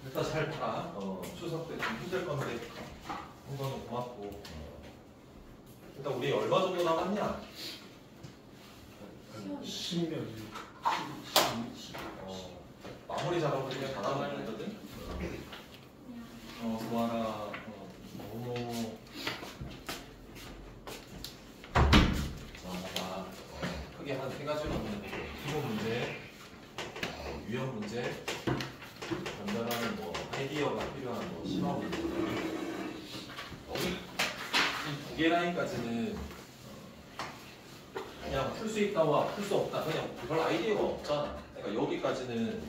일단 잘 봐. 추석 때 좀 힘들 건데 한 거는 고맙고. 일단 우리 얼마 정도 남았냐? 10년. 마무리 작업을 그냥 다 나가야 되거든. 좋아라. 너무. 자, 크게 한 세 가지로 하면 기본 문제, 유형 문제, 전달하는 뭐 아이디어가 필요한 뭐 심화 문제. 이 두 개 라인까지는 그냥 풀 수 있다와 풀 수 없다. 그냥 별 아이디어가 없잖아. 그러니까 여기까지는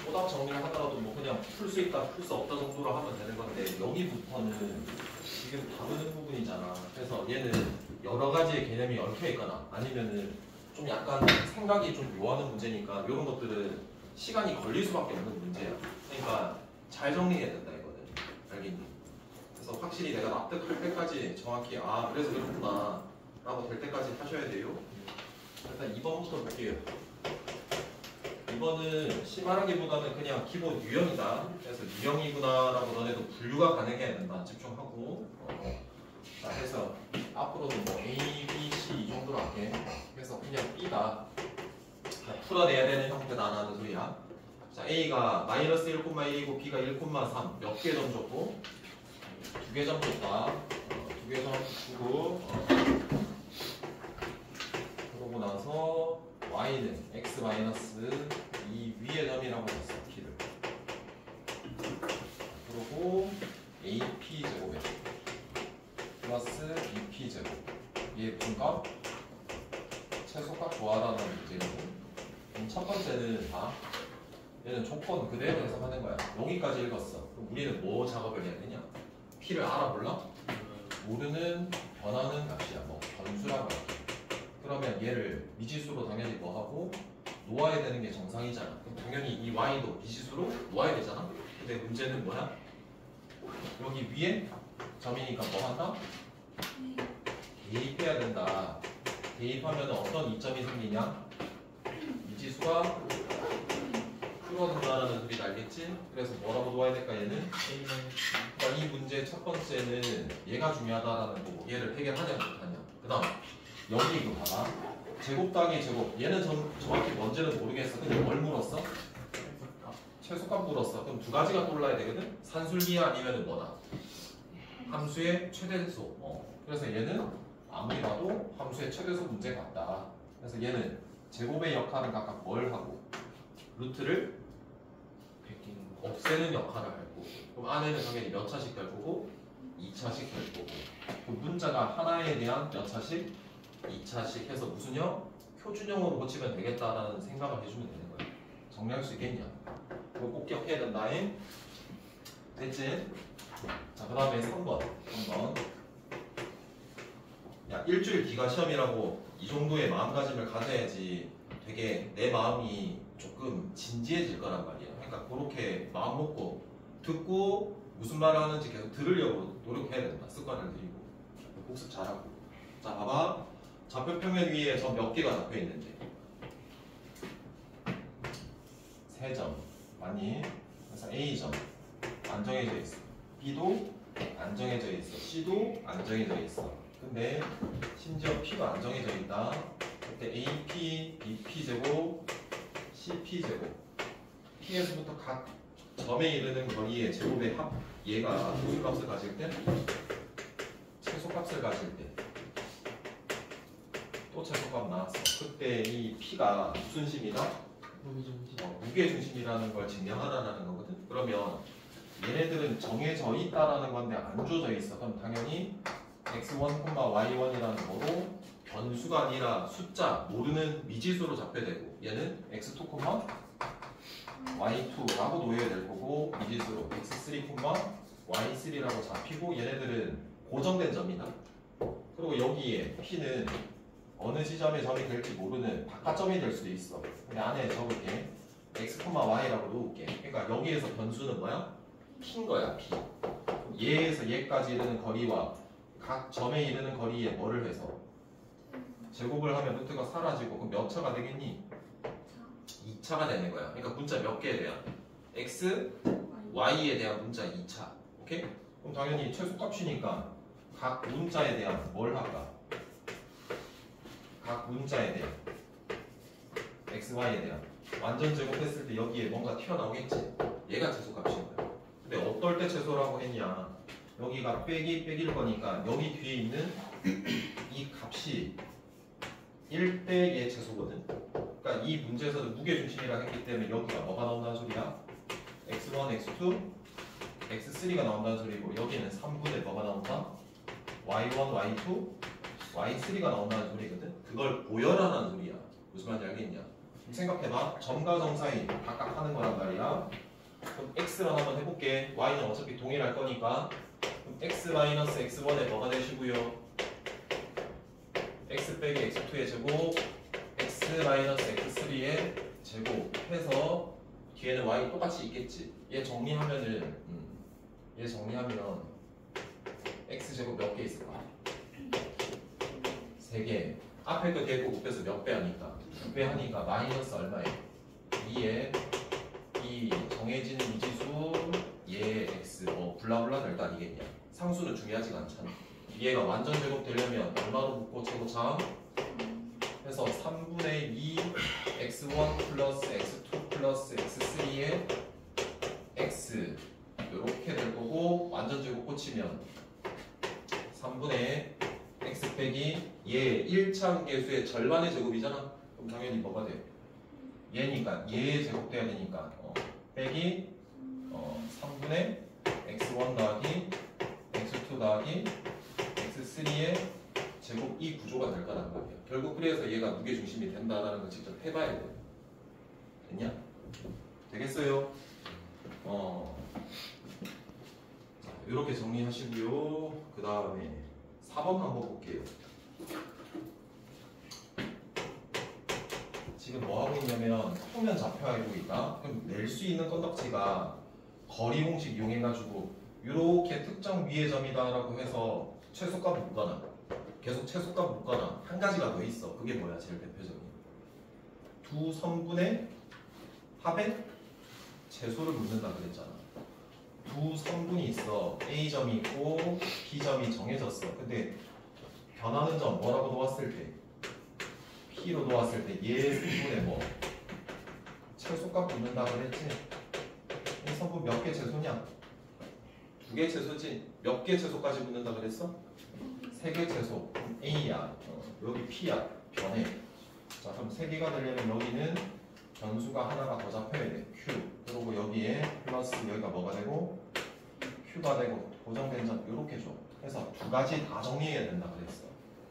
오답 정리를 하더라도 뭐 그냥 풀 수 있다, 풀 수 없다 정도로 하면 되는 건데 여기부터는 지금 다루는 부분이잖아. 그래서 얘는 여러 가지의 개념이 얽혀 있거나 아니면은 좀 약간 생각이 좀 요하는 문제니까 이런 것들은 시간이 걸릴 수밖에 없는 문제야. 그러니까 잘 정리해야 된다 이거는. 알겠니? 그래서 확실히 내가 납득할 때까지 정확히 아 그래서 그렇구나 라고 될 때까지 하셔야 돼요. 일단 2번부터 볼게요. 2번은 심하라기보다는 그냥 기본 유형이다. 그래서 유형이구나 라고 너네도 분류가 가능해야 된다. 집중하고 자 해서 앞으로는 뭐 A, B, C 이 정도로 할게. 그래서 그냥 B다. 풀어내야 되는 형태다라는 소리야. 자 A가 마이너스 1,1이고 B가 1,3 몇 개 점 줬고 2개 점 줬다. 2개 점 주고 그러고 나서 Y는 X 마이너스 이 위의 점이라고 했어. P를. 그리고 AP 제곱에 플러스 BP 제곱 얘 분값 최소값 구하라는 문제고 첫 번째는 얘는 조건 그대로 해석하는 거야. 여기까지 읽었어. 그럼 우리는 뭐 작업을 해야 되냐? P를 알아볼라? 모르는 변하는 값이야. 뭐 변수라고 할게. 그러면 얘를 미지수로 당연히 뭐 하고 놓아야 되는 게 정상이잖아. 그럼 당연히 이 y도 미지수로 놓아야 되잖아. 근데 문제는 뭐야? 여기 위에 점이니까 뭐 한다? 대입해야 된다. 대입하면 어떤 이점이 생기냐? 미지수가 줄어든다라는 소리 알겠지? 그래서 뭐라고 놓아야 될까 얘는? 이 문제 첫 번째는 얘가 중요하다라는 거고 얘를 해결하냐 못하냐. 그 다음 여기 이거 봐봐. 제곱 더하기 제곱. 얘는 정확히 뭔지는 모르겠어. 근데 뭘 물었어? 최소값 물었어. 그럼 두 가지가 떠올라야 되거든? 산술기야 아니면은 뭐다? 함수의 최대소. 그래서 얘는 아무리 봐도 함수의 최대소 문제 같다. 그래서 얘는 제곱의 역할은 각각 뭘 하고 루트를 없애는 역할을 할 거고 그럼 안에는 당연히 몇 차씩 될 거고 2차씩 될 거고 그 문자가 하나에 대한 몇 차씩 2차씩 해서 무슨 형? 표준형으로 고치면 되겠다라는 생각을 해주면 되는 거야. 정리할 수 있겠냐? 이거 꼭 기억해야 된다잉. 됐지? 자, 그 다음에 3번. 야, 일주일 기가 시험이라고 이 정도의 마음가짐을 가져야지 되게 내 마음이 조금 진지해질 거란 말이야. 그러니까 그렇게 마음 먹고 듣고 무슨 말을 하는지 계속 들으려고 노력해야 된다. 습관을 들이고 복습 잘하고. 자, 봐봐. 좌표평면 위에 점 몇 개가 잡혀 있는데 3점 맞니? 그래서 A점 안 정해져 있어. B도 안 정해져 있어. C도 안 정해져 있어. 근데 심지어 P가 안 정해져 있다. 그때 AP, BP 제곱, CP 제곱 P에서부터 각 점에 이르는 거리의 제곱의 합 얘가 무슨 값을 가질 때? 최소값을 가질 때 또 최소값 나왔어. 그때 이 P가 무슨 심이다? 무게중심이라는 걸 증명하라는 거거든. 그러면 얘네들은 정해져 있다라는 건데 안 주어져 있어. 그럼 당연히 x1, y1이라는 거로 변수가 아니라 숫자, 모르는 미지수로 잡혀야 되고 얘는 x2, y2라고 놓여야 될 거고 미지수로 x3, y3라고 잡히고 얘네들은 고정된 점이다. 그리고 여기에 P는 어느 지점에 점이 될지 모르는 바깥점이 될 수도 있어. 근데 안에 적을게. x, y라고 놓을게. 그러니까 여기에서 변수는 뭐야? P인 거야, P. 얘에서 얘까지 이르는 거리와 각 점에 이르는 거리에 뭐를 해서? 제곱을 하면 루트가 사라지고 그럼 몇 차가 되겠니? 2차가 되는 거야. 그러니까 문자 몇 개에 대한? x, y에 대한 문자 2차. 오케이? 그럼 당연히 최소값이니까 각 문자에 대한 뭘 할까? 각 문자에 대한 x, y에 대한 완전 제곱했을 때 여기에 뭔가 튀어나오겠지? 얘가 최소값인 거야. 근데 어떨 때 최소라고 했냐? 여기가 빼기 빼기일 거니까 여기 뒤에 있는 이 값이 1대 얘 최소거든. 그러니까 이 문제에서도 무게중심이라 했기 때문에 여기가 뭐가 나온다는 소리야? x1, x2, x3가 나온다는 소리고 여기는 3분의 뭐가 나온다? y1, y2, y3가 나온다는 소리거든. 그걸 보여라는 소리야. 무슨 말인지 알겠냐? 생각해봐. 점과 점 사이 각각 하는 거란 말이야. 그럼 x를 한번 해볼게. y는 어차피 동일할 거니까. 그럼 x-x1에 뭐가 되시고요? x 빼기 x2의 제곱, x-x3의 제곱 해서 뒤에는 y 똑같이 있겠지. 얘 정리하면은 얘 정리하면 x제곱 몇 개 있을까? 3개. 앞에 거 뒤에 거 곱해서 몇 배 하니까 2배 하니까 마이너스 얼마예요? 2에 이 정해진 미지수 얘 x 블라블라 될 거 아니겠냐. 상수는 중요하지가 않잖아. 얘가 완전 제곱 되려면 얼마로 묶고 최고참? 해서 3분의 2 x1 플러스 x2 플러스 x3의 x 이렇게 될 거고 완전 제곱 꽂히면 3분의 x 빼기 얘 1차 계수의 절반의 제곱이잖아. 그럼 당연히 뭐가 돼? 얘니까 얘 제곱 돼야 되니까 빼기 3분의 x1 더하기 x2 더하기 x3의 제곱 이 구조가 될 거란 말이야. 결국 그래서 얘가 무게중심이 된다라는 걸 직접 해봐야 돼. 됐냐? 되겠어요? 자, 이렇게 정리하시고요. 그 다음에 4번 한번 볼게요. 지금 뭐 하고 있냐면 표면 좌표 알고 있다. 그럼 낼 수 있는 건덕지가 거리 공식 이용해가지고 이렇게 특정 위의 점이다라고 해서 최소값 묶거나 계속 최소값 묶거나 한 가지가 더 있어. 그게 뭐야? 제일 대표적인 두 선분의 합의 최소를 묻는다 그랬잖아. 두 선분이 있어. A점이 있고 B점이 정해졌어. 근데 변하는 점 뭐라고 놓았을 때? P로 놓았을 때 얘 선분의 뭐? 최소값 묻는다 그랬지? 이 선분 몇 개 최소냐? 2개 최소지? 몇 개 최소까지 묻는다 그랬어? 3개 최소. A야. 여기 P야. 변해. 자, 그럼 3개가 되려면 여기는 변수가 하나가 더 잡혀야 돼. Q. 그리고 여기에 플러스 여기가 뭐가 되고 Q가 되고 고정된 점 이렇게 줘. 그래서 2가지 다 정리해야 된다 그랬어.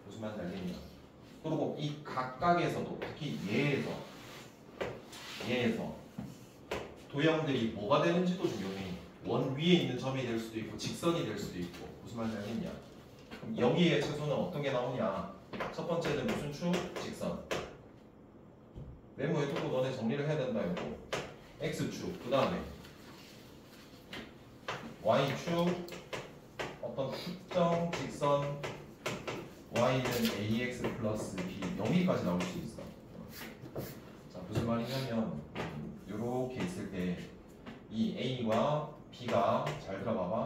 무슨 말인지 알겠냐? 그리고 이 각각에서도 특히 얘에서 도형들이 뭐가 되는지도 중요해. 원 위에 있는 점이 될 수도 있고 직선이 될 수도 있고. 무슨 말인지 알겠냐? 그럼 여기에 최소는 어떤 게 나오냐? 첫 번째는 무슨 축? 직선. 메모에 두고 너네 정리를 해야 된다 이거. X축. 그 다음에 Y축. 어떤 특정 직선 Y는 AX 플러스 B 여기까지 나올 수 있어. 자, 무슨 말이냐면 이렇게 있을 때 이 A와 B가 잘 들어봐봐.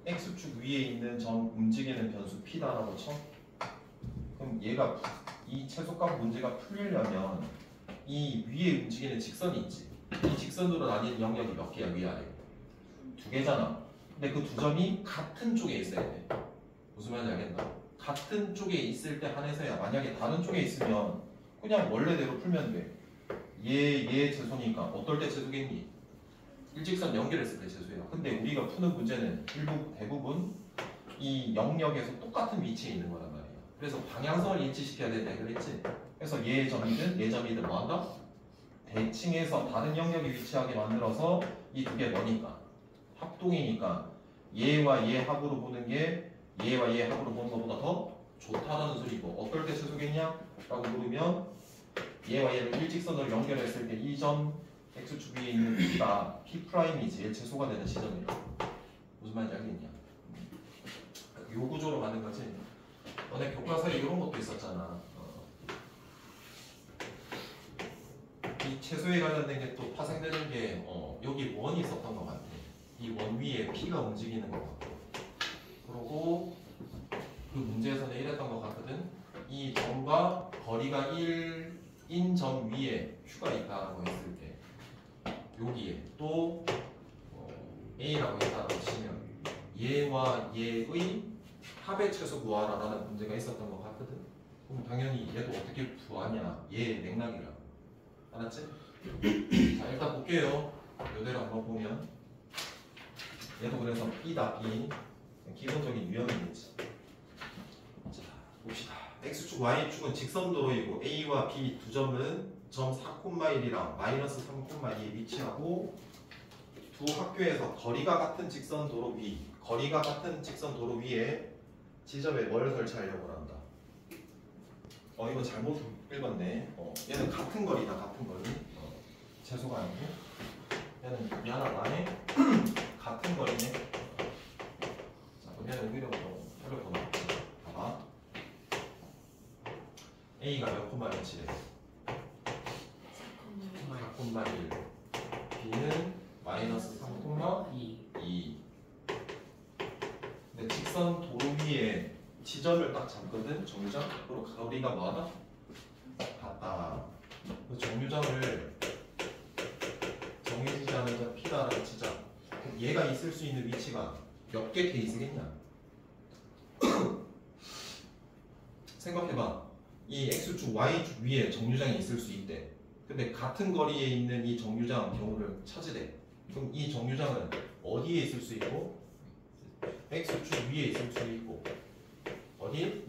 X축 위에 있는 점 움직이는 변수 P다라고 쳐. 그럼 얘가 이 최소값 문제가 풀리려면 이 위에 움직이는 직선이 있지. 이 직선으로 나뉘는 영역이 몇 개야? 위아래 2개잖아. 근데 그 두 점이 같은 쪽에 있어야 돼. 무슨 말인지 알겠나? 같은 쪽에 있을 때 한해서야. 만약에 다른 쪽에 있으면 그냥 원래대로 풀면 돼. 얘 최소니까 어떨 때 최소겠니? 일직선 연결했을 때 최소야. 근데 우리가 푸는 문제는 대부분 이 영역에서 똑같은 위치에 있는 거란 말이야. 그래서 방향성을 일치시켜야 된다 그랬지? 그래서 얘 점이든 얘 점이든 뭐한다? 대칭해서 다른 영역에 위치하게 만들어서 이 두 개 뭐니까? 합동이니까 얘와 얘 합으로 보는 게 얘와 얘 합으로 보는 것보다 더 좋다라는 소리고. 어떨 때 최소겠냐? 라고 물으면 얘와 얘를 일직선으로 연결했을 때 이 점 X축 위에 있는 P가 P'이 제일 최소가 되는 지점이라. 무슨 말인지 알겠냐? 요 구조로 가는 거지. 너네 교과서에 이런 것도 있었잖아. 이 최소에 관련된 게 또 파생되는 게 여기 원이 있었던 것 같아. 이 원 위에 P가 움직이는 것 같고. 그리고 그 문제에서는 이랬던 것 같거든. 이 점과 거리가 1인 점 위에 Q가 있다고 했을 때 여기에 또 A라고 있다고 치면 얘와 얘의 합의 최소 구하라라는 문제가 있었던 것 같거든. 그럼 당연히 얘도 어떻게 구하냐? 얘 맥락이라. 알았지? 자 일단 볼게요. 이대로 한번 보면 얘도 그래서 B다 B. 기본적인 유형이겠지. 자 봅시다. X축, Y축은 직선도로이고 A와 B 두 점은 점 4,1이랑 마이너스 3,2에 위치하고 두 학교에서 거리가 같은 직선도로 위, 거리가 같은 직선도로 위에 지점에 뭘 설치하려고 한다. 이거 잘못 읽었네. 얘는 같은 거리다, 같은 거리. 최소가 아니고 얘는 미안하다 안에 같은 거리네. 자 그럼 얘는 여기로부터 어렵구나. 봐봐. A가 몇 콤마 몇이래? 4,1. B는 마이너스 3,2. 근데 직선 도로 위에 지점을 딱 잡거든, 정류장. 그리고 거리가 뭐하다? 같다. 그 정류장을 정해지지 않은 점 P다라고 치자. 그럼 얘가 있을 수 있는 위치가 몇 개 케이스겠냐? 생각해봐. 이 X축, Y축 위에 정류장이 있을 수 있대. 근데 같은 거리에 있는 이 정류장 경우를 찾으래. 그럼 이 정류장은 어디에 있을 수 있고 X축 위에 있을 수 있고 어디?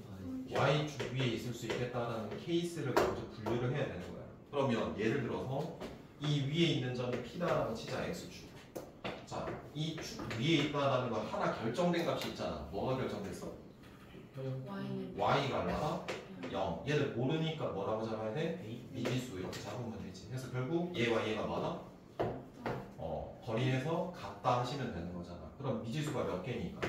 Y축 위에 있을 수 있겠다라는 케이스를 먼저 분류를 해야 되는 거야. 그러면 예를 들어서 이 위에 있는 점이 P다라고 치자. X축. 자, 이 축 위에 있다라는 건 하나 결정된 값이 있잖아. 뭐가 결정됐어? Y가 얼마다? 0. 얘를 모르니까 뭐라고 잡아야 돼? 미지수 이렇게 잡으면 되지. 그래서 결국 얘와 얘가 뭐다? 거리에서 같다 하시면 되는 거잖아. 그럼 미지수가 몇 개니까?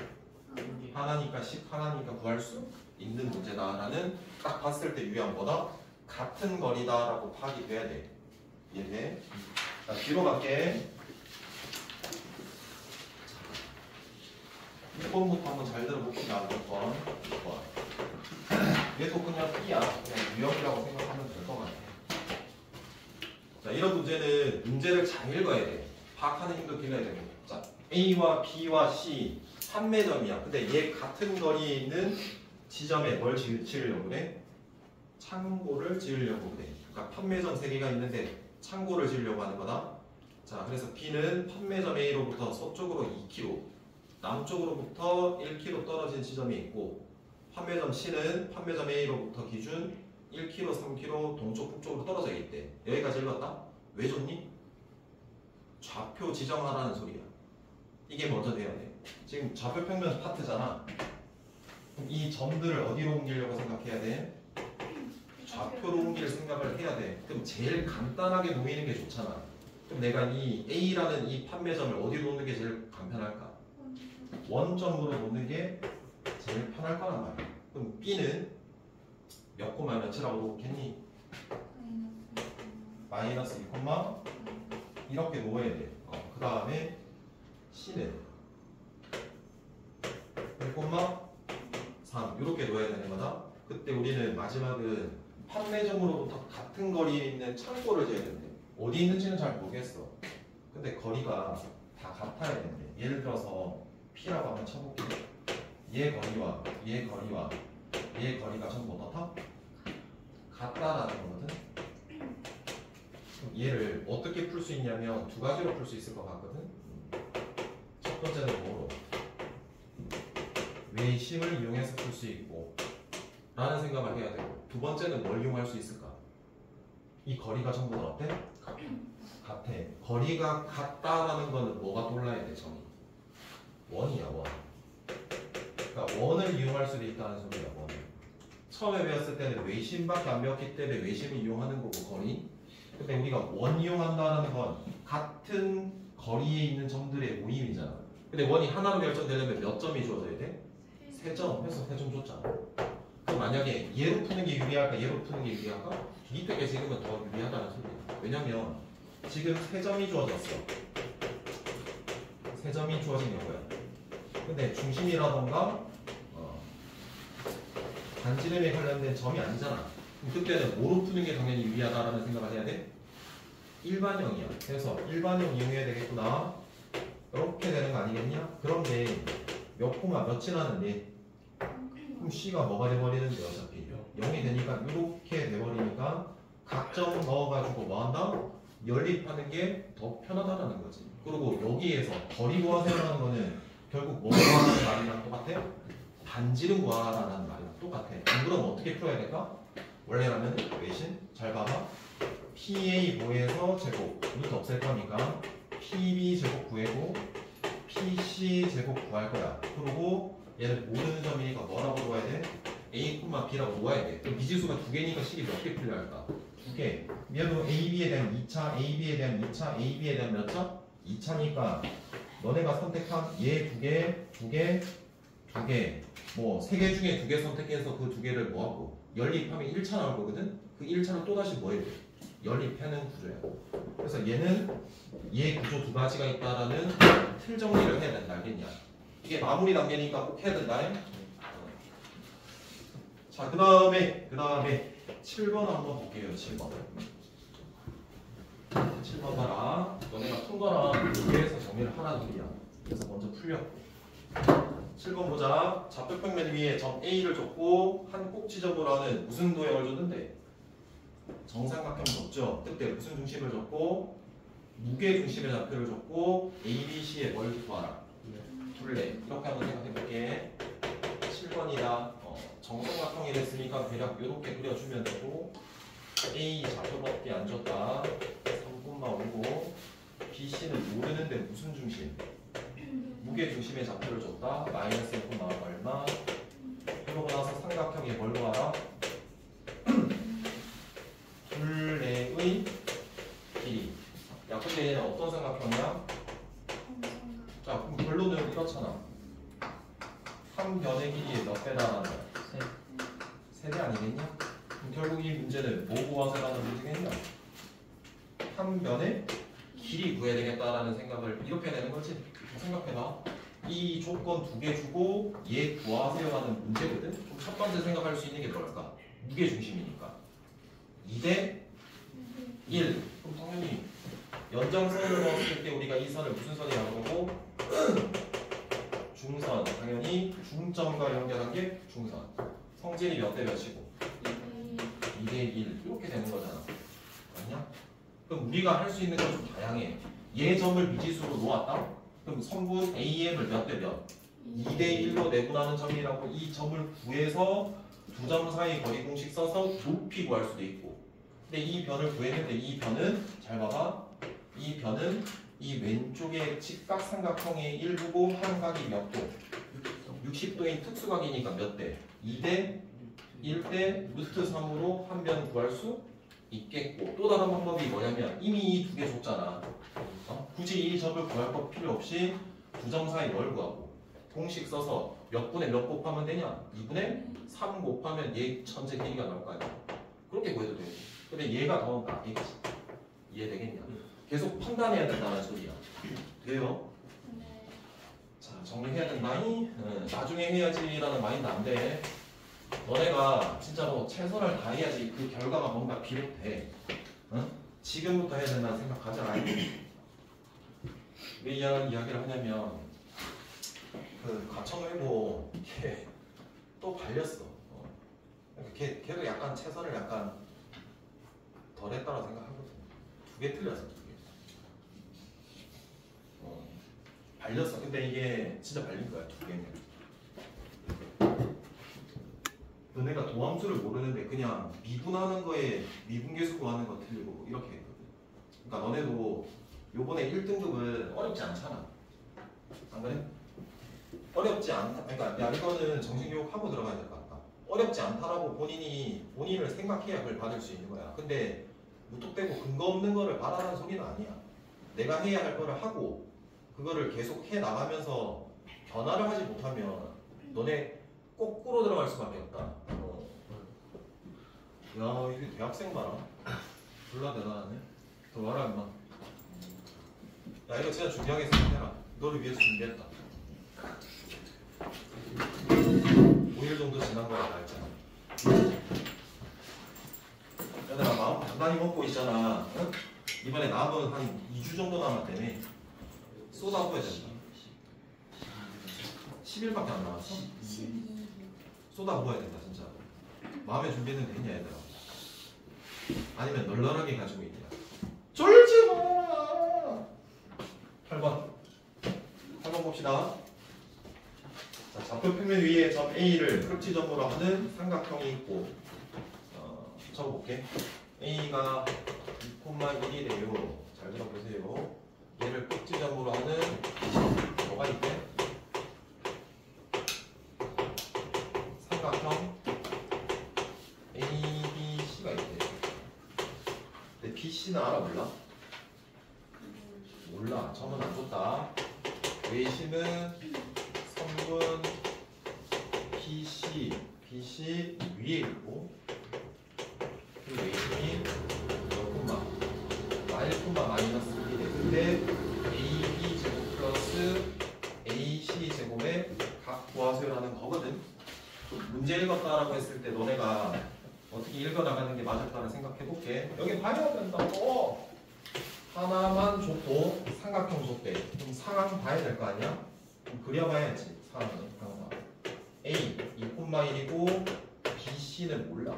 하나니까 10 하나니까 구할 수 있는 문제다라는 딱 봤을 때 유형 뭐다? 같은 거리다라고 파악이 돼야 돼. 이해돼? 자, 뒤로 갈게. 1번부터 한번 잘 들어봅시다. 6번. 얘도 그냥 P야. 그냥 유형이라고 생각하면 될 것 같아. 자, 이런 문제는 문제를 잘 읽어야 돼. 파악하는 힘도 길러야 되고. 자, A와 B와 C 판매점이야. 근데 얘 같은 거리에 있는 지점에 뭘 지으려고 그래? 창고를 지으려고 그래. 그러니까 판매점 3개가 있는데 창고를 지으려고 하는 거다. 자, 그래서 B는 판매점 A로부터 서쪽으로 2km, 남쪽으로부터 1km 떨어진 지점이 있고, 판매점 C는 판매점 A로부터 기준 1km, 3km 동쪽, 북쪽으로 떨어져 있대. 여기까지 읽었다? 왜 줬니? 좌표 지정하라는 소리야. 이게 먼저 돼야 돼. 지금 좌표 평면 파트잖아. 그럼 이 점들을 어디로 옮기려고 생각해야 돼? 좌표로 옮길 생각을 해야 돼. 그럼 제일 간단하게 놓이는 게 좋잖아. 그럼 내가 이 A라는 이 판매점을 어디로 놓는 게 제일 간편할까? 원점으로 놓는 게 제일 편할 거란 말이야. 그럼 B는 몇 콤마 몇이라고 놓겠니? 마이너스 2 콤마 이렇게 놓아야 돼. 그 다음에 C는 1 콤마 3 이렇게 놓아야 되는 거다. 그때 우리는 마지막은 판매점으로부터 같은 거리에 있는 창고를 재야 된대. 어디 있는지는 잘 모르겠어. 근데 거리가 다 같아야 된대. 예를 들어서 P라고 한번 쳐볼게. 얘 거리와 얘 거리와 얘 거리가 전부 어떻다? 같다라는 거거든. 그럼 얘를 어떻게 풀 수 있냐면 두 가지로 풀 수 있을 것 같거든. 첫 번째는 뭐로? 외심을 이용해서 풀 수 있고 라는 생각을 해야 되고, 두 번째는 뭘 이용할 수 있을까? 이 거리가 전부 다 어때? 같아. 거리가 같다라는 거는 뭐가 떠올라야 돼? 점이 원이야. 원. 그러니까 원을 이용할 수도 있다는 소리야. 원. 처음에 배웠을 때는 외심밖에 안 배웠기 때문에 외심을 이용하는 거고 거리. 근데 우리가 원 이용한다는 건 같은 거리에 있는 점들의 모임이잖아. 근데 원이 하나로 결정되려면 몇 점이 주어져야 돼? 3점. 해서 3점 줬잖아. 그럼 만약에 얘로 푸는 게 유리할까? 얘로 푸는 게 유리할까? 밑에 게 지금은 더 유리하다는 소리야. 왜냐면 지금 3점이 주어졌어. 3점이 주어진 경우야. 근데 중심이라던가 반지름에 관련된 점이 아니잖아. 그때는 뭐로 푸는 게 당연히 유리하다라는 생각을 해야 돼? 일반형이야. 그래서 일반형 이용해야 되겠구나. 이렇게 되는 거 아니겠냐? 그런데 몇 코마 몇칠 하는데 그럼 C가 뭐가 돼버리는데 어차피 0이 되니까 이렇게 돼버리니까 각점 넣어가지고 뭐한다? 연립하는 게 더 편하다라는 거지. 그리고 여기에서 거리 구하세요라는 거는 결국 뭐 구하라는 말이랑 똑같아? 반지름 구하라는 말이랑 똑같아. 그럼 어떻게 풀어야 될까? 원래라면 외신 잘 봐봐. PA 구해서 제곱 루트 없앨 거니까 PB 제곱 구해고 PC 제곱 구할 거야. 그리고 얘는 모르는 점이니까 뭐라고 구해야 돼? A, B라고 놓아야 돼. 그럼 미지수가 2개니까 식이 몇 개 풀려야 할까? 2개. 얘도 AB에 대한 2차, AB에 대한 2차, AB에 대한 몇 차? 2차니까 너네가 선택한 얘 2개, 2개, 2개 뭐 3개 중에 2개 선택해서 그 2개를 뭐하고 연립하면 1차 나올 거거든? 그 1차는 또다시 뭐 해야 돼? 연립하는 구조야. 그래서 얘는 얘 구조 2가지가 있다라는 틀 정리를 해야 된다. 알겠냐? 이게 마무리 단계니까 꼭 해야 된다. 자, 그 다음에 7번 한번 볼게요. 7번. 7번 봐라. 너네가 푼 거랑 비교해서 정리를 하라는 소리야. 그래서 먼저 풀렸고. 7번 보자. 좌표평면 위에 점 A를 줬고 한 꼭지점으로 하는 무슨 도형을 줬는데 정삼각형 줬죠. 그때 무슨 중심을 줬고 무게 중심의 좌표를 줬고 A, B, C의 뭘 구하라. 둘레. 이렇게 한번 생각해 볼게. 7번이다. 정삼각형이 됐으니까 대략 이렇게 그려주면 되고 A 좌표밖에 안 줬다. 3분만 오고 BC는 모르는데 무슨 중심? 무게 중심의 좌표를 줬다. 마이너스 1분만 얼마? 그러고 나서 삼각형에 뭘 구하라? 둘레의 길이. 야 근데 얘는 어떤 삼각형이야? 자 그럼 결론은 이렇잖아. 한 변의 길이의 몇 배다라는 거야? 3배 아니겠냐? 그럼 결국 이 문제는 뭐 구하세요라는 문제겠냐? 한 변의 길이 구해야 되겠다라는 생각을 이렇게 내는 거지. 생각해봐. 이 조건 2개 주고 얘 구하세요라는 문제거든. 그럼 첫 번째 생각할 수 있는 게 뭘까? 무게 중심이니까 2대 1. 그럼 당연히 연장선을 넣었을 때 우리가 이 선을 무슨 선이라고 하고 중선. 당연히 중점과 연결한 게 중선. 성질이 몇 대 몇이고 2대 1 이렇게 되는 거잖아. 맞냐? 그럼 우리가 할 수 있는 건 좀 다양해. 얘 점을 미지수로 놓았다? 그럼 성분 AM을 몇 대 몇? 2대 1로 내분하는 점이라고 이 점을 구해서 두 점 사이 거리 공식 써서 높이 구할 수도 있고. 근데 이 변을 구했는데 이 변은 잘 봐봐. 이 변은 이 왼쪽의 직각삼각형의 일부고 한 각이 몇 도? 60도인 특수각이니까 몇 대? 2대 1대 루트 3으로 한 변 구할 수 있겠고 또 다른 방법이 뭐냐면 이미 이 2개 줬잖아. 굳이 이 점을 구할 것 필요 없이 두 점 사이 뭘 구하고 공식 써서 몇 분의 몇 곱하면 되냐? 2분의 3 곱하면 얘 전체 길이가 나올 거 아니야. 그렇게 구해도 되고. 근데 얘가 더 낫겠지. 이해되겠냐? 계속 판단해야 된다는 소리야. 돼요? 자 정리해야 된다니? 나중에 해야지라는 마인드 안 돼. 너네가 진짜로 최선을 다해야지 그 결과가 뭔가 비롯돼. 응? 지금부터 해야 된다는 생각하잖아. 왜 이야기를 하냐면 그 가청일보 걔 또 발렸어. 걔도 약간 최선을 약간 덜 했다고 생각하거든. 2개 틀렸어. 2개. 발렸어. 근데 이게 진짜 발린 거야. 2개는. 너네가 도함수를 모르는데 그냥 미분하는 거에 미분계수 구하는 거 틀리고 이렇게 했거든. 그러니까 너네도 요번에 1등급은 어렵지 않잖아. 안 그래? 어렵지 않다. 그러니까 야 이거는 정신교육 하고 들어가야 될 것 같다. 어렵지 않다라고 본인을 생각해야 그걸 받을 수 있는 거야. 근데 무턱대고 근거 없는 거를 바라는 소리는 아니야. 내가 해야 할 거를 하고 그거를 계속 해 나가면서 변화를 하지 못하면 너네 거꾸로 들어갈 수밖에 없다. 야 이게 대학생 봐라. 졸라 대단하네. 들어와라 임마. 야 이거 진짜 중요하게 생각해라. 너를 위해서 준비했다. 5일 정도 지난 거야 알잖아. 얘들아 마음 단단히 먹고 있잖아. 응? 이번에 남은 한 2주 정도 남았다며. 쏟아부어야 된다. 10일밖에 안 남았어? 쏟아부어야 된다 진짜. 마음의 준비는 됐냐 얘들아? 아니면 널널하게 가지고 있냐? 쫄지 마! 8번 봅시다. 자, 좌표 평면 위에 점 A를 끝지점으로 하는 삼각형이 있고 적어볼게. A가 2,1이래요. 잘 들어보세요. 얘를 끝지점으로 하는 뭐가 있대? 삼각형 ABC가 있대. 근데 BC는 알아 몰라? 몰라. 점은 안 줬다. 외심은 선분 BC 위에 있고 그 외심이 몇 콤마? 1콤마 마이너스 1이 되는데 AB 제곱 플러스 AC 제곱의 각 구하세요라는 거거든. 문제 읽었다라고 했을 때 너네가 어떻게 읽어나가는 게 맞을까를 생각해볼게. 여기 봐야 된다고. 하나만 줬고 삼각형 줬대. 그럼 상황 봐야 될 거 아니야? 그럼 그려봐야지. 상황은 항상 A 2,1이고 BC는 몰라.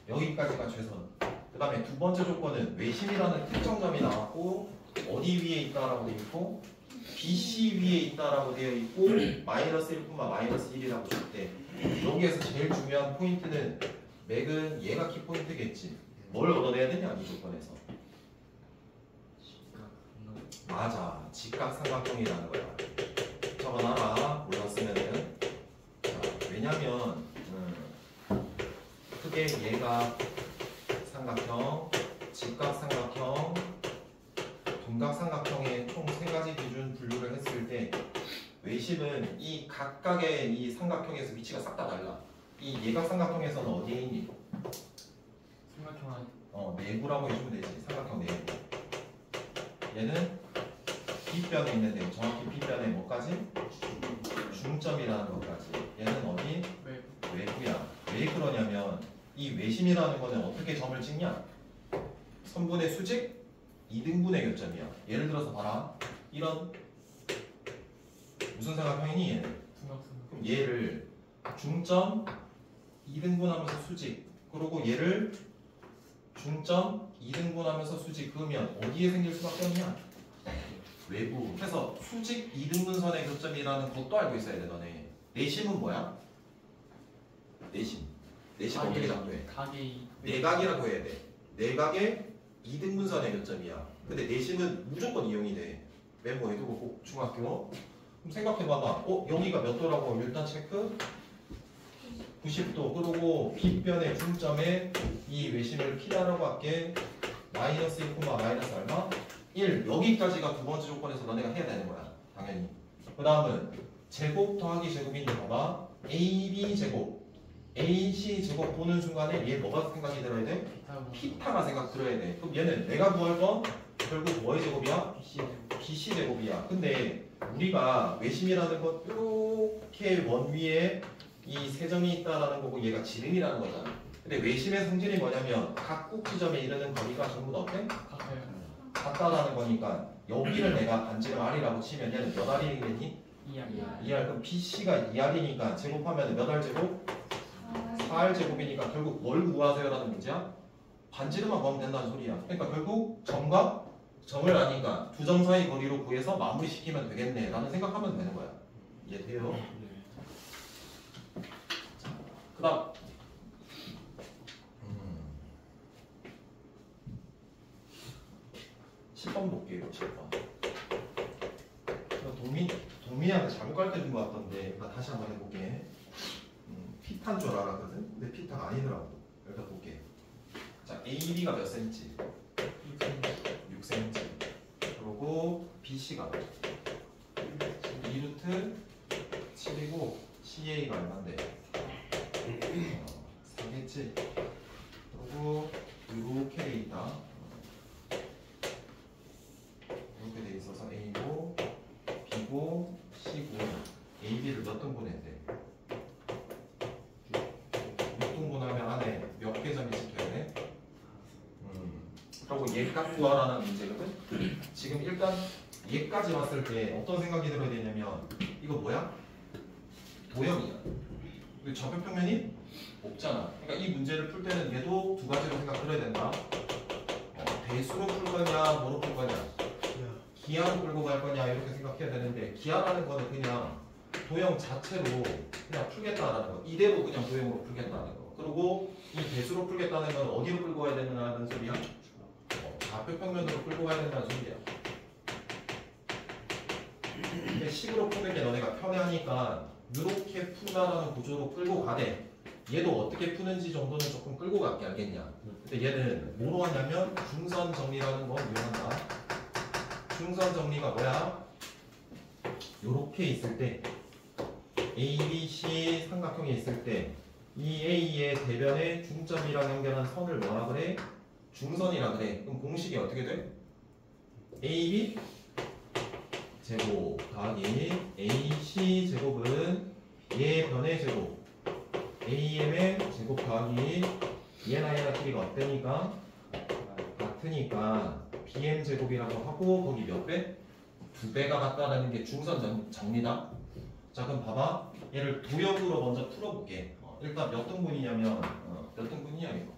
여기까지가 최선. 그 다음에 두 번째 조건은 외심이라는 특정점이 나왔고 어디 위에 있다라고 되어 있고 BC 위에 있다라고 되어 있고 마이너스 1, 마이너스 1이라고 줬대. 여기에서 제일 중요한 포인트는 맥은 얘가 키포인트겠지. 뭘 얻어내야 되냐 이 조건에서. 맞아. 직각삼각형이라는 거야. 적어놔라. 몰랐으면은. 자, 왜냐면 크게 얘가 삼각형, 직각삼각형, 둔각삼각형의 총 3가지 기준 분류를 했을 때 외심은 이 각각의 이 삼각형에서 위치가 싹 다 달라. 이 예각삼각형에서는 어디에 있니? 삼각형 안. 내부라고 해주면 되지. 삼각형 내부. 얘는 B변에 있는데 정확히 B변에 뭐까지? 중점이라는 것까지. 얘는 어디? 외부야. 왜 그러냐면 이 외심이라는 거는 어떻게 점을 찍냐? 선분의 수직 2등분의 교점이야. 예를 들어서 봐라. 이런 무슨 삼각형이니 얘는? 그럼 얘를 중점 2등분하면서 수직. 그리고 얘를 중점 2등분하면서 수직. 그러면 어디에 생길 수밖에 없냐? 외부. 그래서 수직 2등분선의 교점이라는 것도 알고 있어야 돼 너네. 내심은 뭐야? 내심 어떻게 잡돼? 내각이라고 해야 돼. 내각의 2등분선의 교점이야. 근데 내심은 무조건 이용이 돼. 메모해두고 꼭 중학교. 그럼 생각해봐봐. 여기가 몇 도라고 일단 체크? 90도. 그리고 B변의 중점에 이 외심을 P라고 할게. 마이너스 1, 마이너스 얼마? 1. 여기까지가 두 번째 조건에서 너네가 해야 되는 거야. 당연히. 그 다음은 제곱 더하기 제곱인데 봐봐. AB 제곱, AC 제곱 보는 순간에 얘 뭐가 생각이 들어야 돼? 피타가 생각 들어야 돼. 그럼 얘는 내가 구할 건 결국 뭐의 제곱이야? BC 제곱이야. 근데 우리가 외심이라는 건 이렇게 원 위에 이 세 점이 있다라는 거고 얘가 지름이라는 거잖아. 근데 외심의 성질이 뭐냐면 각 꼭지점에 이르는 거리가 전부 다 어때? 같다라는 거니까 여기를 내가 반지름 R이라고 치면 얘는 몇 R이겠니? 2R. 그럼 BC가 2R이니까 제곱하면 몇 R 제곱? 4R 제곱이니까 결국 뭘 구하세요라는 문제야? 반지름만 구하면 된다는 소리야. 그러니까 결국 점과 점을 아니까 두 점 사이 거리로 구해서 마무리시키면 되겠네 라는 생각하면 되는 거야. 이해돼요? 그 다음 10번 볼게요. 10번. 동민이한테 잘못 갈 때 준 것 같던데 나 다시 한번 해볼게. 피타인 줄 알았거든? 근데 피타가 아니더라고. 일단 볼게. 자, AB가 몇 cm? 6cm. 그리고 BC가 2루트 7이고 CA가 얼만데? 4겠지? 그리고 이렇게 돼 있다. 얘값 구하라는 문제거든. 지금 일단 얘까지 왔을 때 어떤 생각이 들어야 되냐면 이거 뭐야? 도형이야. 근데 좌표평면이 없잖아. 그러니까 이 문제를 풀 때는 얘도 두 가지로 생각해야 된다. 배수로 풀 거냐, 뭐로 풀 거냐, 기하로 끌고 갈 거냐 이렇게 생각해야 되는데 기하라는 거는 그냥 도형 자체로 그냥 풀겠다라는 거. 이대로 그냥 도형으로 풀겠다는 거. 그리고 이 배수로 풀겠다는 건 어디로 끌고 가야 된다는 소리야? 좌표평면으로 끌고 가야 된다는 소리야. 근데 식으로 푸는 게 너네가 편하니까 이렇게 푼다라는 구조로 끌고 가되 얘도 어떻게 푸는지 정도는 조금 끌고 갈게 알겠냐? 근데 얘는 뭐로 하냐면 중선 정리라는 거 이용한다. 중선 정리가 뭐야? 요렇게 있을 때 A, B, C 삼각형이 있을 때 이 A의 대변에 중점이랑 연결한 선을 뭐라 그래? 중선이라 그래. 그럼 공식이 어떻게 돼? AB 제곱 더하기 AC 제곱은 얘 변의 제곱 AM의 제곱 더하기 얘나 길이가 어때니까? 같으니까 BM 제곱이라고 하고 거기 몇 배? 2배가 같다라는 게 중선 정리다. 자 그럼 봐봐. 얘를 도형으로 먼저 풀어볼게. 일단 몇 등분이냐면 몇 등분이야 이거?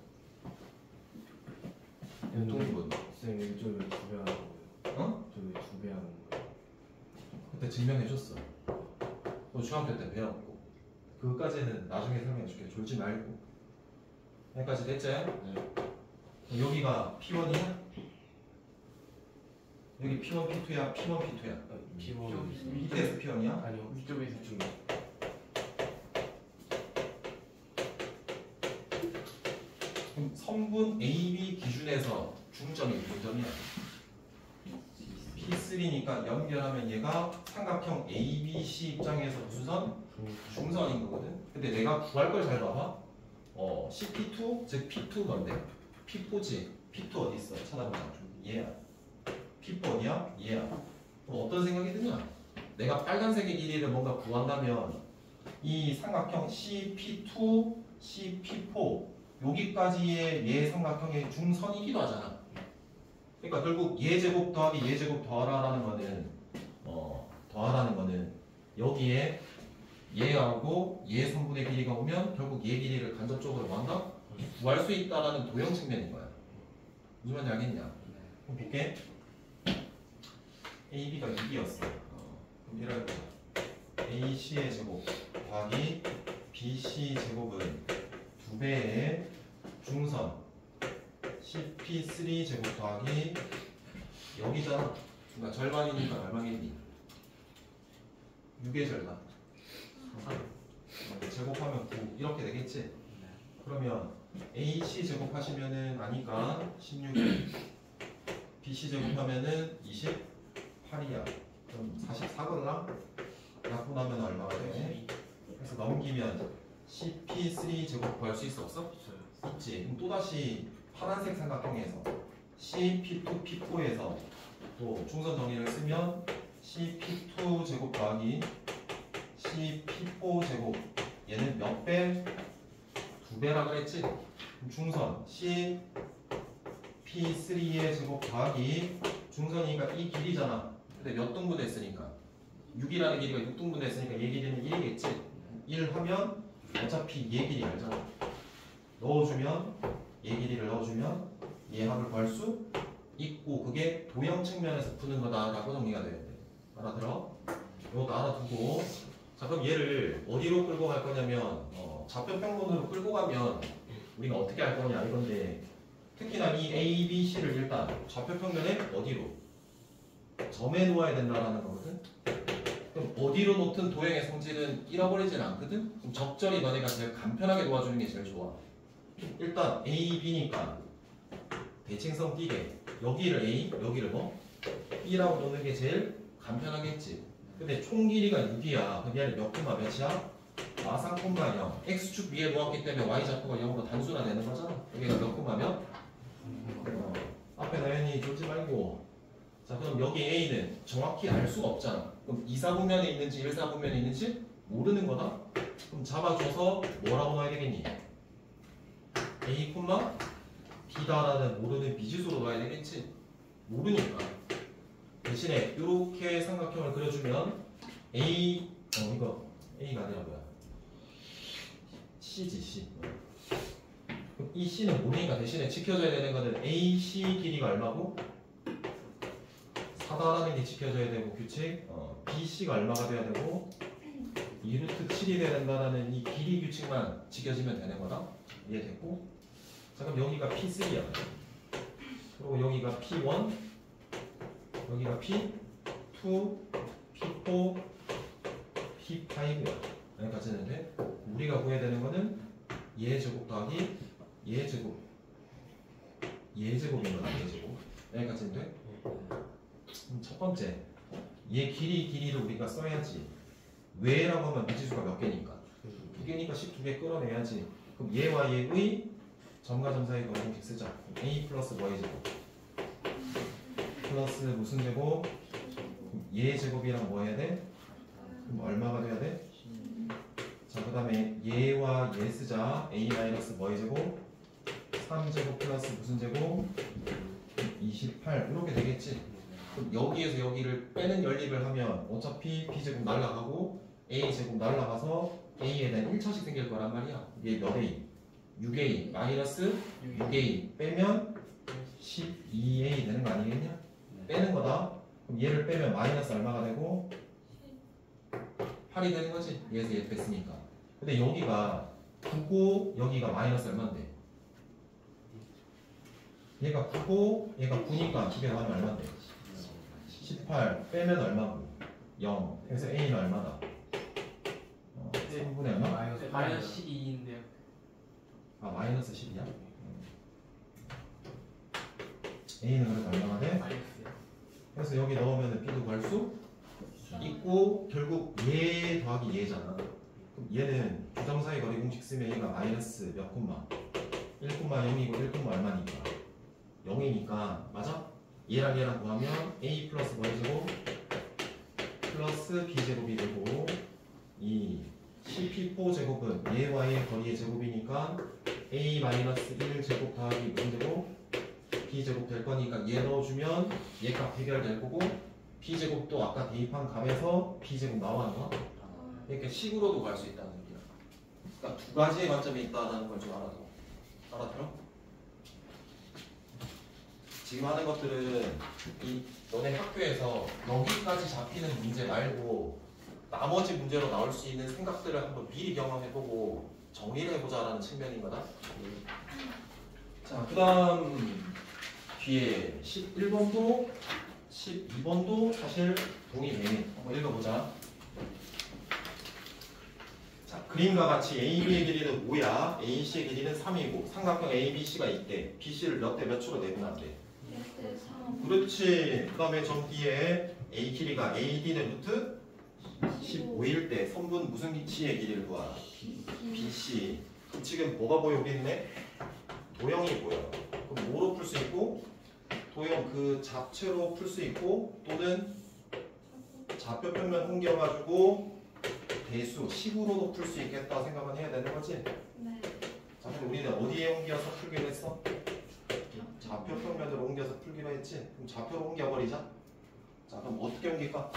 몇 등분? 쌤 이거 왜 2배 하는 거예요? 어? 저왜 2배 하는 거예요? 그때 증명해줬어. 너 중학교 때 배웠고. 그거까지는 나중에 설명해줄게. 졸지 말고. 여기까지 됐지? 네. 여기가 P1이야? 여기 P1, P2야? P1, P2야? P1 밑에서 P1이야? 아니요 위쪽에서 중 그럼 성분 AB 기준에서 중점이 무슨 점이야? P3니까 연결하면 얘가 삼각형 ABC 입장에서 무슨 선? 중선인 거거든. 근데 내가 구할 걸 잘 봐봐. CP2 즉 P2 뭔데? P4지. P2 어디 있어? 찾아보자. 얘야. P4 어디야? 얘야. 그럼 어떤 생각이 드냐? 내가 빨간색의 길이를 뭔가 구한다면 이 삼각형 CP2, CP4 여기까지의 얘 삼각형의 중선이기도 하잖아. 그러니까 결국 얘 제곱 더하기 얘 제곱 더하라는 거는 여기에 얘하고 얘 선분의 길이가 오면 결국 얘 길이를 간접적으로 뭐한다? 구할 수 있다라는 도형 측면인 거야. 무슨 말인지 알겠냐? 그럼 볼게. AB가 6이었어. 그럼 이렇게 AC의 제곱 더하기 BC 제곱은 2배의 중선 CP3 제곱 더하기 여기잖아. 그러니까 절반이니까 얼마겠니? 6의 절반. 제곱하면 9 이렇게 되겠지? 그러면 AC 제곱하시면은 아니까 16이 BC 제곱하면은 28이야. 그럼 44걸라? 약분하면 얼마가 돼? 그래서 넘기면 CP3 제곱 구할 수 있어 없어? 있지. 그럼 또다시 파란색 삼각형에서 CP2, P4에서 또 중선 정리를 쓰면 CP2 제곱 더하기 CP4 제곱 얘는 몇 배? 2배라 그랬지? 그럼 중선 CP3의 제곱 더하기 중선이니까 이 길이잖아. 근데 몇 등분 했으니까 6이라는 길이가 6등분 했으니까 얘 길이는 1이겠지? 1 하면 어차피 얘 길이 알잖아. 넣어주면 얘 길이를 넣어주면 얘 합을 구할 수 있고 그게 도형 측면에서 푸는 거다라고 정리가 돼야 돼. 알아들어? 이것도 알아두고 자 그럼 얘를 어디로 끌고 갈 거냐면 좌표평면으로 끌고 가면 우리가 어떻게 할 거냐 이건데 특히나 이 A, B, C를 일단 좌표평면에 어디로? 점에 놓아야 된다라는 거거든. 그럼 어디로 놓든 도형의 성질은 잃어버리진 않거든? 그럼 적절히 너네가 제일 간편하게 놓아주는 게 제일 좋아. 일단 A, B니까 대칭성 띄게 여기를 A, 여기를 뭐? B라고 놓는 게 제일 간편하겠지. 근데 총 길이가 6이야. 그럼 얘는 몇 콤마 몇이야? 아3 콤마 0. X축 위에 놓았기 때문에 Y좌표가 0으로 단순화되는 거잖아. 여기가 몇 콤마 몇? 앞에 나연이 졸지 말고 자 그럼 여기 A는 정확히 알 수가 없잖아. 그럼 2사분면에 있는지 1사분면에 있는지 모르는 거다. 그럼 잡아줘서 뭐라고 넣어야 되겠니? A, D다라는 모르는 미지수로 놔야 되겠지? 모르니까. 대신에 이렇게 삼각형을 그려주면 A 이거 A가 아니라 뭐야? C지 C. 그럼 이 C는 모르니까 대신에 지켜줘야 되는 거는 AC 길이가 얼마고? 4다라는 게 지켜져야 되고 규칙 BC가 얼마가 돼야 되고 2루트 7이 돼야 된다는 이 길이 규칙만 지켜지면 되는 거다. 이해됐고? 자 그럼 여기가 P3야. 그리고 여기가 P1 여기가 P2 P4 P5야. 여기까지 했는데 우리가 구해야 되는 거는 얘 제곱 더하기 얘 제곱 얘 제곱인 거다. 얘 제곱 여기까지 했는데 그럼 첫 번째 얘 길이를 우리가 써야지. 왜라고 하면 미지수가 몇 개니까 2개니까 12개 끌어내야지. 그럼 얘와 얘의 점과 점 사이 거리를 쓰자. A 플러스 Y 제곱 플러스 무슨 제곱? 그럼 얘 제곱이랑 뭐 해야 돼? 그럼 얼마가 돼야 돼? 자, 그 다음에 얘와 얘 쓰자. A 마이너스 Y 제곱 3제곱 플러스 무슨 제곱? 28 이렇게 되겠지? 그럼 여기에서 여기를 빼는 연립을 하면 어차피 B제곱 날라가고 A제곱 날라가서 A에 대한 1차식 생길 거란 말이야. 이게 몇 A? 6A 마이너스 6A 빼면 12A 되는 거 아니겠냐? 빼는 거다. 그럼 얘를 빼면 마이너스 얼마가 되고 8이 되는 거지. 얘에서 얘 뺐으니까. 근데 여기가 9고 여기가 마이너스 얼마인데? 얘가 9고 얘가 9니까 두 개 더하면 얼마인데? 18 빼면 얼마고? 0. 그래서 A는 얼마다? 3분의 얼마? 마이너스 12인데요. 아 마이너스 10이야? A는 그래서 얼마가 돼? 마이너스요. 그래서 여기 넣으면 B도 구할 수 있고 결국 얘 더하기 얘잖아. 그럼 얘는 주점사이 거리 공식 쓰면 얘가 마이너스 몇 콤마? 1,0이고 1, 얼마니까? 0이니까 맞아? 얘랑 얘랑 구하면 A 플러스 Y제곱 플러스 B제곱이 되고 이 CP4 제곱은 얘와 얘 거리의 제곱이니까 A 마이너스 1제곱 더하기 무슨 제곱? B제곱 될 거니까 얘 넣어주면 얘 값 해결될 거고 B제곱도 아까 대입한 값에서 B제곱 나오는 거 이렇게 식으로도 갈 수 있다는 얘기야. 그러니까 두 가지의 관점이 있다는 걸 좀 알아들어? 지금 하는 것들은 이 너네 학교에서 여기까지 잡히는 문제 말고 나머지 문제로 나올 수 있는 생각들을 한번 미리 경험해보고 정리를 해보자라는 측면인 거다. 자, 그 다음 뒤에 11번도 12번도 사실 동일해. 한번 읽어보자. 자, 그림과 같이 AB의 길이는 5야. AC의 길이는 3이고 삼각형 ABC가 있대. BC를 몇 대 몇으로 내분한대? 그렇지. 그 다음에 점 뒤에 A 길이가 AD는 루트 15일 때 선분 무슨 C의 길이를 구하라? BC. 그럼 지금 뭐가 보여 우리는? 도형이 보여. 그럼 뭐로 풀 수 있고? 도형 그 잡채로 풀 수 있고 또는 좌표 평면 옮겨가지고 대수 식으로도 풀 수 있겠다 생각은 해야 되는 거지? 네. 자, 근데 우리는 어디에 옮겨서 풀기로 했어? 좌표 평면으로 옮겨서 풀기로 했지? 그럼 좌표로 옮겨버리자. 자, 그럼 어떻게 옮길까?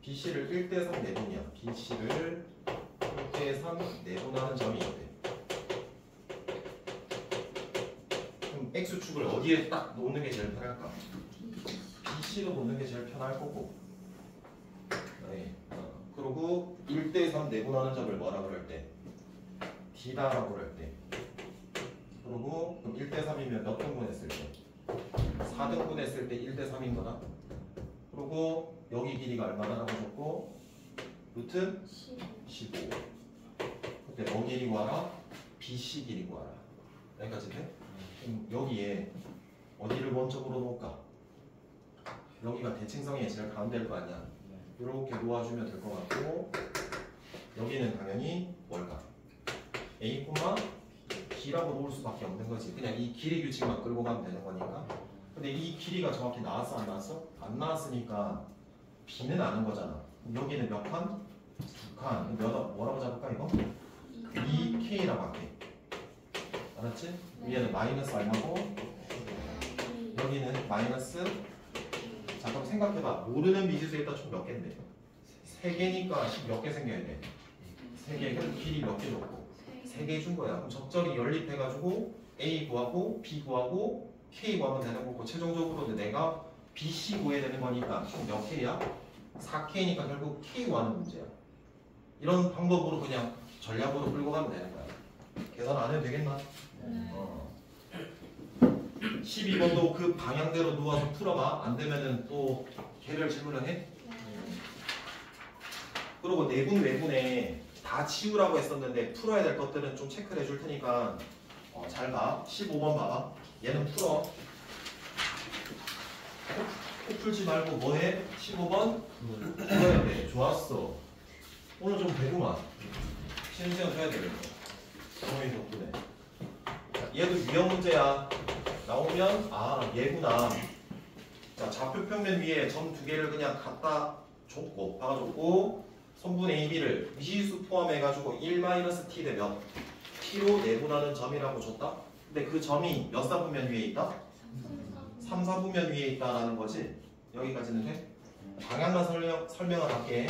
BC를 1대3 내분이야. BC를 1대3 내분하는 점이 있대. 그럼 X축을 어디에 딱 놓는 게 제일 편할까? BC로 놓는 게 제일 편할 거고. 네. 그리고 1대3 내분하는 점을 뭐라 그럴 때? D다라고 그럴 때. 그리고 그럼 1대3이면 몇 등분 했을 때? 4등분 했을 때 1대3인 거다. 그리고 여기 길이가 얼마나라고 줬고 루트 15. 그때 뭐 길이 구하라? BC 길이 구하라. 여기까지 돼? 그럼 여기에 어디를 원점으로 놓을까? 여기가 대칭성의 제일 가운데일 거 아니야. 이렇게 놓아주면 될 것 같고 여기는 당연히 뭘까? A, B라고 놓을 수밖에 없는 거지. 그냥 이 길이 규칙만 끌고 가면 되는 거니까. 근데 이 길이가 정확히 나왔어 안 나왔어? 안 나왔으니까 B는 아는 거잖아. 그럼 여기는 몇 칸? 2칸. 뭐라고 잡을까 이거? 2K라고 할게. 알았지? 위에는 마이너스 얼마고 여기는 마이너스. 자 그럼 생각해봐. 모르는 미지수 일단 총 몇 개인데? 3개니까 몇 개 생겨야 돼? 3개. 그럼 길이 몇 개 줬고? 3개 준 거야. 그럼 적절히 연립해가지고 A 구하고 B 구하고 K 구하면 되는 거고 최종적으로 내가 BC 구해야 되는 거니까 총 몇 K야? 4K니까 결국 K 구하는 문제야. 이런 방법으로 그냥 전략으로 끌고 가면 되는 거야. 계산 안 해도 되겠나? 12번도 그 방향대로 누워서 풀어봐. 안 되면은 또 개별 질문을 해. 그리고 내분 외분에 다 치우라고 했었는데 풀어야 될 것들은 좀 체크를 해줄 테니까 잘 봐. 15번 봐봐. 얘는 풀어. 코 풀지 말고 뭐해? 15번 풀어야 돼. 좋았어. 오늘 좀 배구만. 쉬는 시간 줘야 되겠네. 정말 덕분에. 얘도 유형 문제야. 나오면 얘구나. 자 좌표 평면 위에 점 2개를 그냥 갖다 줬고 박아줬고 선분 AB를 미지수 포함해가지고 1-t 대 몇? t로 내분하는 점이라고 줬다. 근데 그 점이 몇 사분면 위에 있다? 3, 4분면 위에 있다라는 거지. 여기까지는 돼? 방향만 설명을 할게.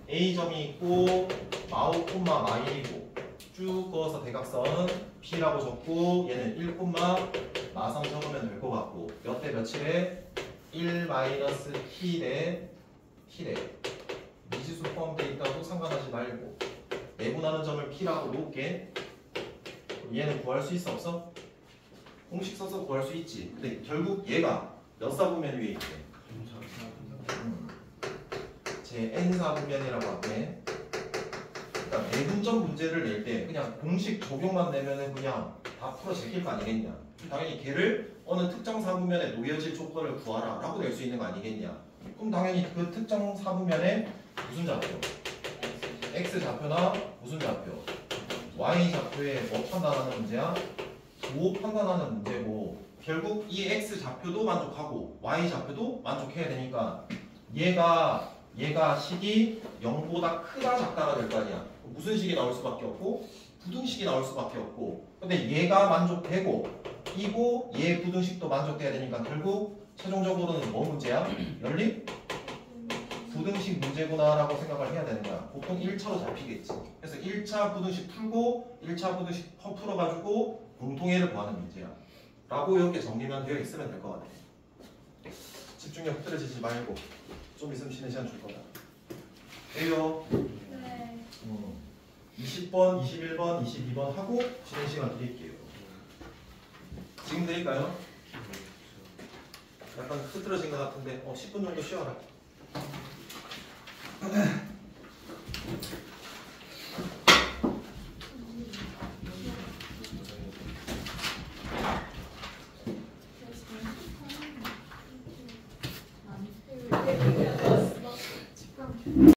A점이 있고 마우 콤마 마일이고 쭉 그어서 대각선 B라고 적고 얘는 1 마상 적으면 될 것 같고 몇 대 몇이래? 1-t 대 t래. 미지수 포함되어 있다고 상관하지 말고 내분하는 점을 P라고 놓을게. 얘는 구할 수 있어 없어? 공식 써서 구할 수 있지. 근데 결국 얘가 몇 사분면 위에 있대? 제 n사분면이라고 할게. 그러니까 내분점 문제를 낼 때 그냥 공식 적용만 내면은 그냥 다 풀어 제낄 거 아니겠냐. 당연히 걔를 어느 특정 사분면에 놓여질 조건을 구하라 라고 낼 수 있는 거 아니겠냐. 그럼 당연히 그 특정 사분면에 무슨 좌표? x 좌표나 무슨 좌표? y 좌표에 뭐 판단하는 문제야? 뭐 판단하는 문제고 결국 이 x 좌표도 만족하고 y 좌표도 만족해야 되니까 얘가 식이 0보다 크다 작다가 될 거 아니야. 무슨 식이 나올 수밖에 없고 부등식이 나올 수밖에 없고 근데 얘가 만족되고 이고 얘 부등식도 만족돼야 되니까 결국 최종적으로는 뭐 문제야? 연립? 부등식 문제구나 라고 생각을 해야 되는 거야. 보통 1차로 잡히겠지. 그래서 1차 부등식 풀고 1차 부등식 풀어가지고 공통해를 구하는 문제야 라고 이렇게 정리만 되어 있으면 될 것 같아. 집중력 흐트러지지 말고 좀 있으면 쉬는 시간 줄 거다. 돼요? 네. 20번, 21번, 22번 하고 쉬는 시간 드릴게요. 지금 드릴까요? 약간 흐트러진 것 같은데 10분 정도 쉬어라.